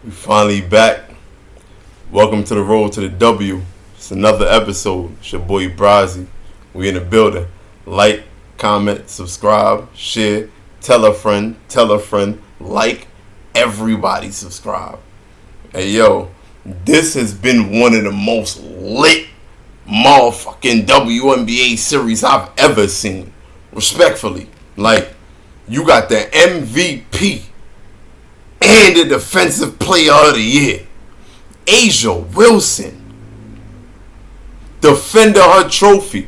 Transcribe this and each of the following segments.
We finally back. Welcome to the road to the W. It's another episode. It's your boy Brazzy. We in the building. Like, comment, subscribe, share, tell a friend, like, everybody subscribe. Hey yo, this has been one of the most lit motherfucking WNBA series I've ever seen. Respectfully. Like, you got the MVP and the Defensive Player of the Year. A'ja Wilson. Defender her trophy.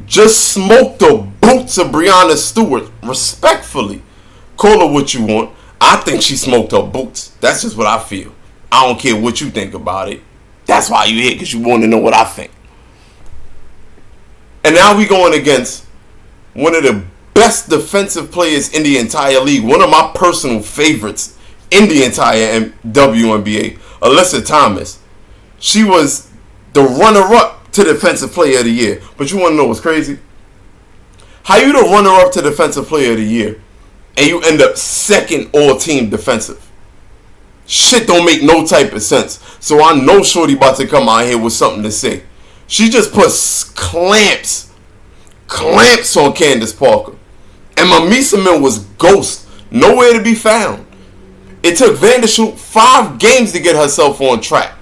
Just smoked the boots of Breanna Stewart. Respectfully. Call her what you want. I think she smoked her boots. That's just what I feel. I don't care what you think about it. That's why you here, because you want to know what I think. And now we going against one of the best defensive players in the entire league. One of my personal favorites in the entire WNBA. Alyssa Thomas. She was the runner-up to Defensive Player of the Year. But you want to know what's crazy? How you the runner-up to Defensive Player of the Year and you end up second all-team defensive? Shit don't make no type of sense. So I know Shorty about to come out here with something to say. She just put clamps on Candace Parker. And Mamisa Mill was ghost. Nowhere to be found. It took Vandershoot 5 games to get herself on track.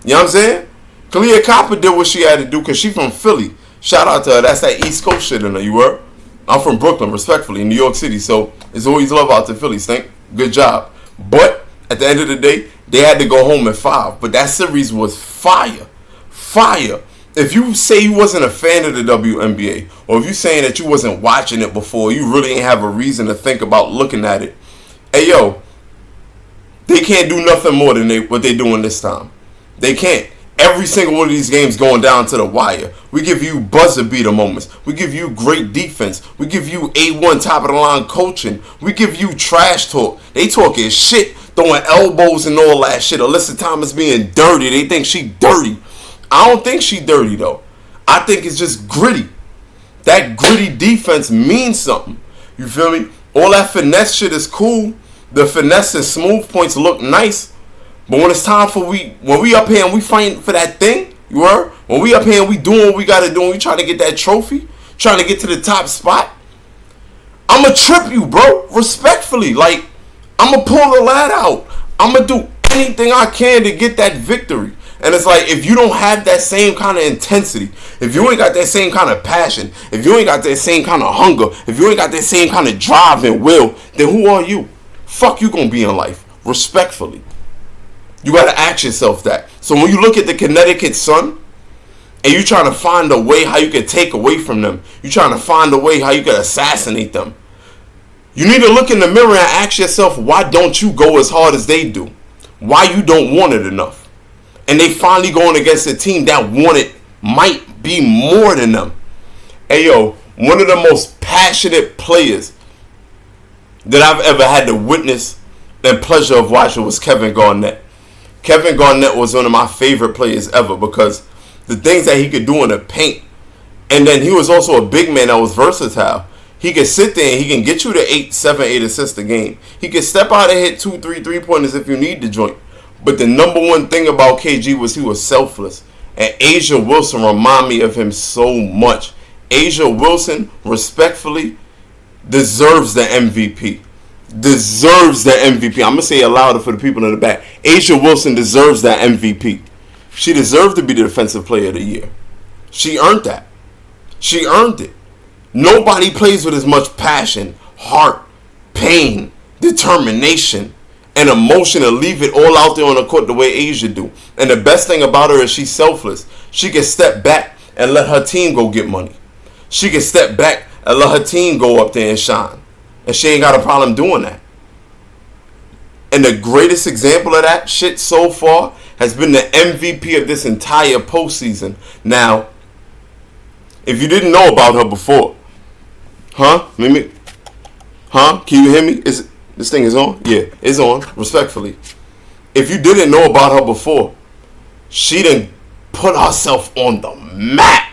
You know what I'm saying? Kalia Copper did what she had to do because she from Philly. Shout out to her. That's that East Coast shit in her. You heard? I'm from Brooklyn, respectfully, in New York City. So it's always love out to Philly, Stink. Good job. But at the end of the day, they had to go home at 5. But that series was fire. Fire. If you say you wasn't a fan of the WNBA, or if you saying that you wasn't watching it before, you really ain't have a reason to think about looking at it. Hey, yo, they can't do nothing more than what they doing this time. They can't. Every single one of these games going down to the wire. We give you buzzer beater moments. We give you great defense. We give you A1 top of the line coaching. We give you trash talk. They talking shit, throwing elbows and all that shit. Alyssa Thomas being dirty. They think she dirty. I don't think she dirty though. I think it's just gritty. That gritty defense means something. You feel me? All that finesse shit is cool. The finesse and smooth points look nice. But when it's time for when we up here and we fighting for that thing, you heard? When we up here and we doing what we gotta do and we trying to get that trophy, trying to get to the top spot, I'ma trip you, bro. Respectfully. Like, I'ma pull the lad out. I'ma do anything I can to get that victory. And it's like, if you don't have that same kind of intensity, if you ain't got that same kind of passion, if you ain't got that same kind of hunger, if you ain't got that same kind of drive and will, then who are you? Fuck you gonna be in life. Respectfully. You gotta ask yourself that. So when you look at the Connecticut Sun, and you trying to find a way how you can take away from them, you trying to find a way how you can assassinate them, you need to look in the mirror and ask yourself, why don't you go as hard as they do? Why you don't want it enough? And they finally going against a team that wanted might be more than them. Hey yo, one of the most passionate players that I've ever had the witness and pleasure of watching was Kevin Garnett. Kevin Garnett was one of my favorite players ever because the things that he could do in the paint, and then he was also a big man that was versatile. He could sit there and he can get you to 7, 8 assists a game. He could step out and hit 2, 3 3-pointers if you need the joint. But the number one thing about KG was he was selfless. And A'ja Wilson remind me of him so much. A'ja Wilson, respectfully, deserves the MVP. Deserves the MVP. I'm going to say it louder for the people in the back. A'ja Wilson deserves that MVP. She deserved to be the Defensive Player of the Year. She earned that. She earned it. Nobody plays with as much passion, heart, pain, determination, and emotion to leave it all out there on the court the way A'ja do. And the best thing about her is she's selfless. She can step back and let her team go get money. She can step back and let her team go up there and shine. And she ain't got a problem doing that. And the greatest example of that shit so far has been the MVP of this entire postseason. Now, if you didn't know about her before, can you hear me? This thing is on? Yeah, it's on, respectfully. If you didn't know about her before, she done put herself on the map.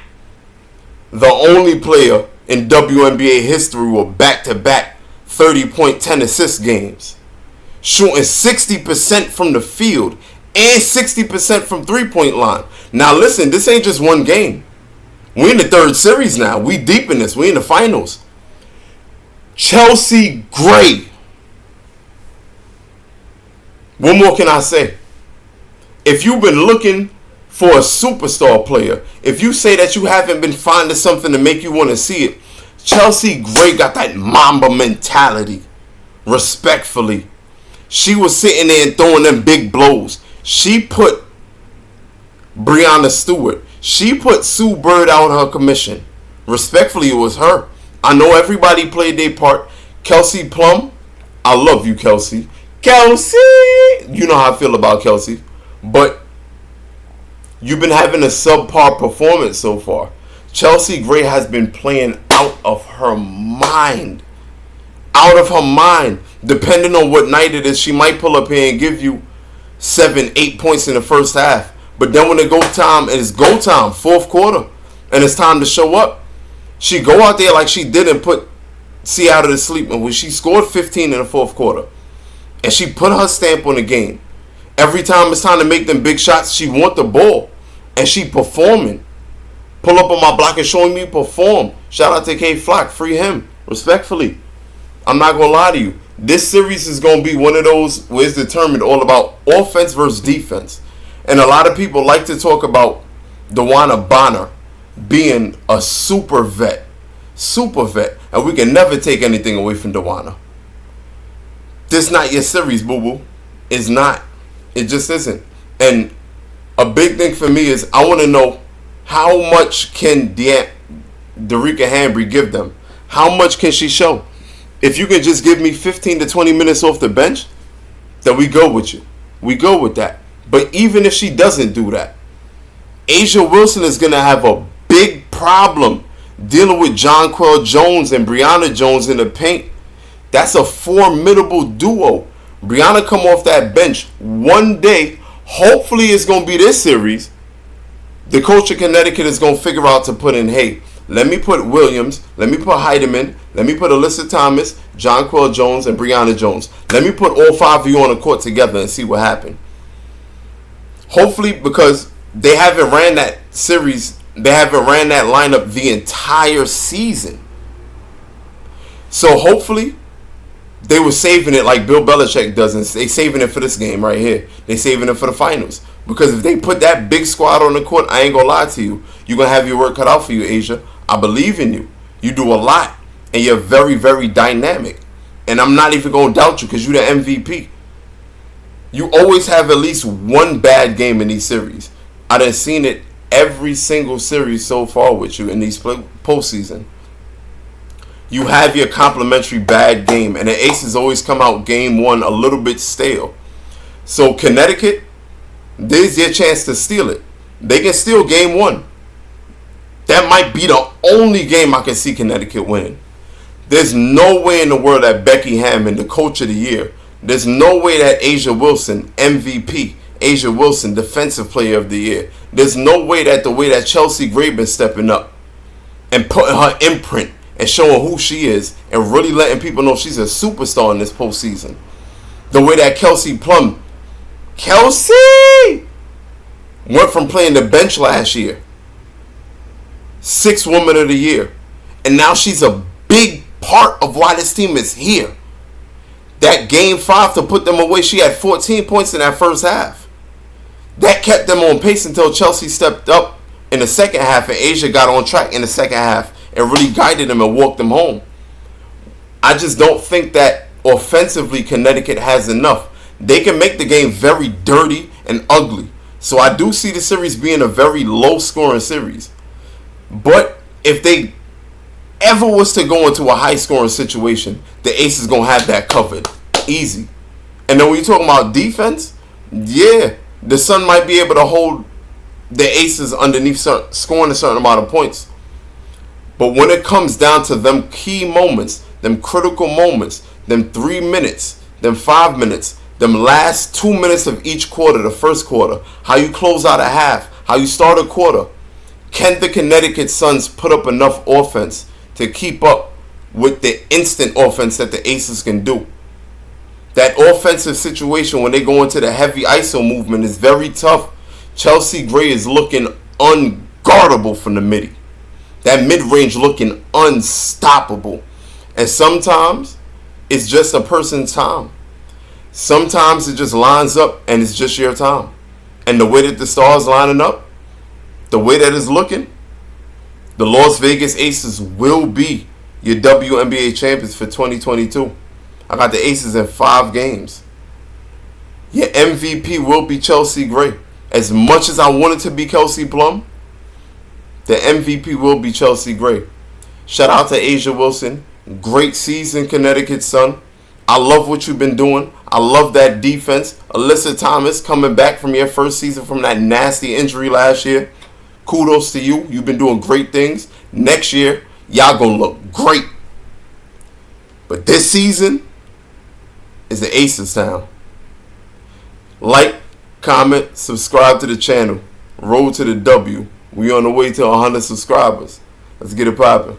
The only player in WNBA history with back-to-back 30-point, 10-assist games. shooting 60% from the field and 60% from three-point line. Now listen, this ain't just one game. We're in the third series now. We deep in this. We in the finals. Chelsea Gray. What more can I say? If you've been looking for a superstar player, if you say that you haven't been finding something to make you want to see it, Chelsea Gray got that Mamba mentality. Respectfully. She was sitting there and throwing them big blows. She put Breanna Stewart. She put Sue Bird out of her commission. Respectfully, it was her. I know everybody played their part. Kelsey Plum, I love you, Kelsey. Kelsey! You know how I feel about Kelsey. But you've been having a subpar performance so far. Chelsea Gray has been playing out of her mind. Out of her mind. Depending on what night it is, she might pull up here and give you 7-8 points in the first half. But then when it go time, it's go time, fourth quarter, and it's time to show up, she go out there like she did and put Seattle to sleep. And when she scored 15 in the fourth quarter, and she put her stamp on the game. Every time it's time to make them big shots, she want the ball. And she performing. Pull up on my block and showing me perform. Shout out to K Flock. Free him. Respectfully. I'm not going to lie to you. This series is going to be one of those where it's determined all about offense versus defense. And a lot of people like to talk about DeWanna Bonner being a super vet. Super vet. And we can never take anything away from DeWanna. This not your series, boo-boo. It's not. It just isn't. And a big thing for me is I want to know how much can Derica Hambry give them? How much can she show? If you can just give me 15 to 20 minutes off the bench, then we go with you. We go with that. But even if she doesn't do that, Asia Wilson is going to have a big problem dealing with Jonquel Jones and Brianna Jones in the paint. That's a formidable duo. Brianna come off that bench one day. Hopefully it's going to be this series. The coach of Connecticut is going to figure out to put in, hey, let me put Williams, let me put Heidemann, let me put Alyssa Thomas, Jonquel Jones, and Brianna Jones. Let me put all five of you on the court together and see what happens. Hopefully, because they haven't ran that series, they haven't ran that lineup the entire season. So hopefully, they were saving it like Bill Belichick does, and they saving it for this game right here. They saving it for the finals. Because if they put that big squad on the court, I ain't gonna lie to you. You're gonna have your work cut out for you, Asia. I believe in you. You do a lot, and you're very, very dynamic. And I'm not even gonna doubt you because you're the MVP. You always have at least one bad game in these series. I done seen it every single series so far with you in these postseason. You have your complimentary bad game, and the Aces always come out game one a little bit stale. So Connecticut, there's their chance to steal it. They can steal game one. That might be the only game I can see Connecticut winning. There's no way in the world that Becky Hammond, the coach of the year, there's no way that Asia Wilson, MVP, Asia Wilson, defensive player of the year, there's no way that the way that Chelsea Gray been stepping up and putting her imprint and showing who she is and really letting people know she's a superstar in this postseason. The way that Kelsey Plum, Kelsey, went from playing the bench last year, 6th Woman of the Year, and now she's a big part of why this team is here. That game 5 to put them away, she had 14 points in that first half. That kept them on pace until Chelsea stepped up in the second half and Asia got on track in the second half and really guided them and walked them home. I just don't think that offensively Connecticut has enough. They can make the game very dirty and ugly. So I do see the series being a very low-scoring series. But if they ever was to go into a high-scoring situation, the Ace is going to have that covered. Easy. And then when you're talking about defense, yeah, the Sun might be able to hold the Aces underneath scoring a certain amount of points. But when it comes down to them key moments, them critical moments, them 3 minutes, them 5 minutes, them last 2 minutes of each quarter, the first quarter, how you close out a half, how you start a quarter, can the Connecticut Suns put up enough offense to keep up with the instant offense that the Aces can do? That offensive situation when they go into the heavy ISO movement is very tough. Chelsea Gray is looking unguardable from the midi. That mid-range looking unstoppable. And sometimes it's just a person's time. Sometimes it just lines up and it's just your time. And the way that the stars lining up, the way that it's looking, the Las Vegas Aces will be your WNBA champions for 2022. I got the Aces in 5 games. Your MVP will be Chelsea Gray. As much as I wanted to be Kelsey Plum, the MVP will be Chelsea Gray. Shout out to Asia Wilson. Great season, Connecticut, son. I love what you've been doing. I love that defense. Alyssa Thomas coming back from your first season from that nasty injury last year. Kudos to you. You've been doing great things. Next year, y'all gonna look great. But this season is the Aces town. Like, comment, subscribe to the channel. Road to the W. We on the way to 100 subscribers. Let's get it poppin'.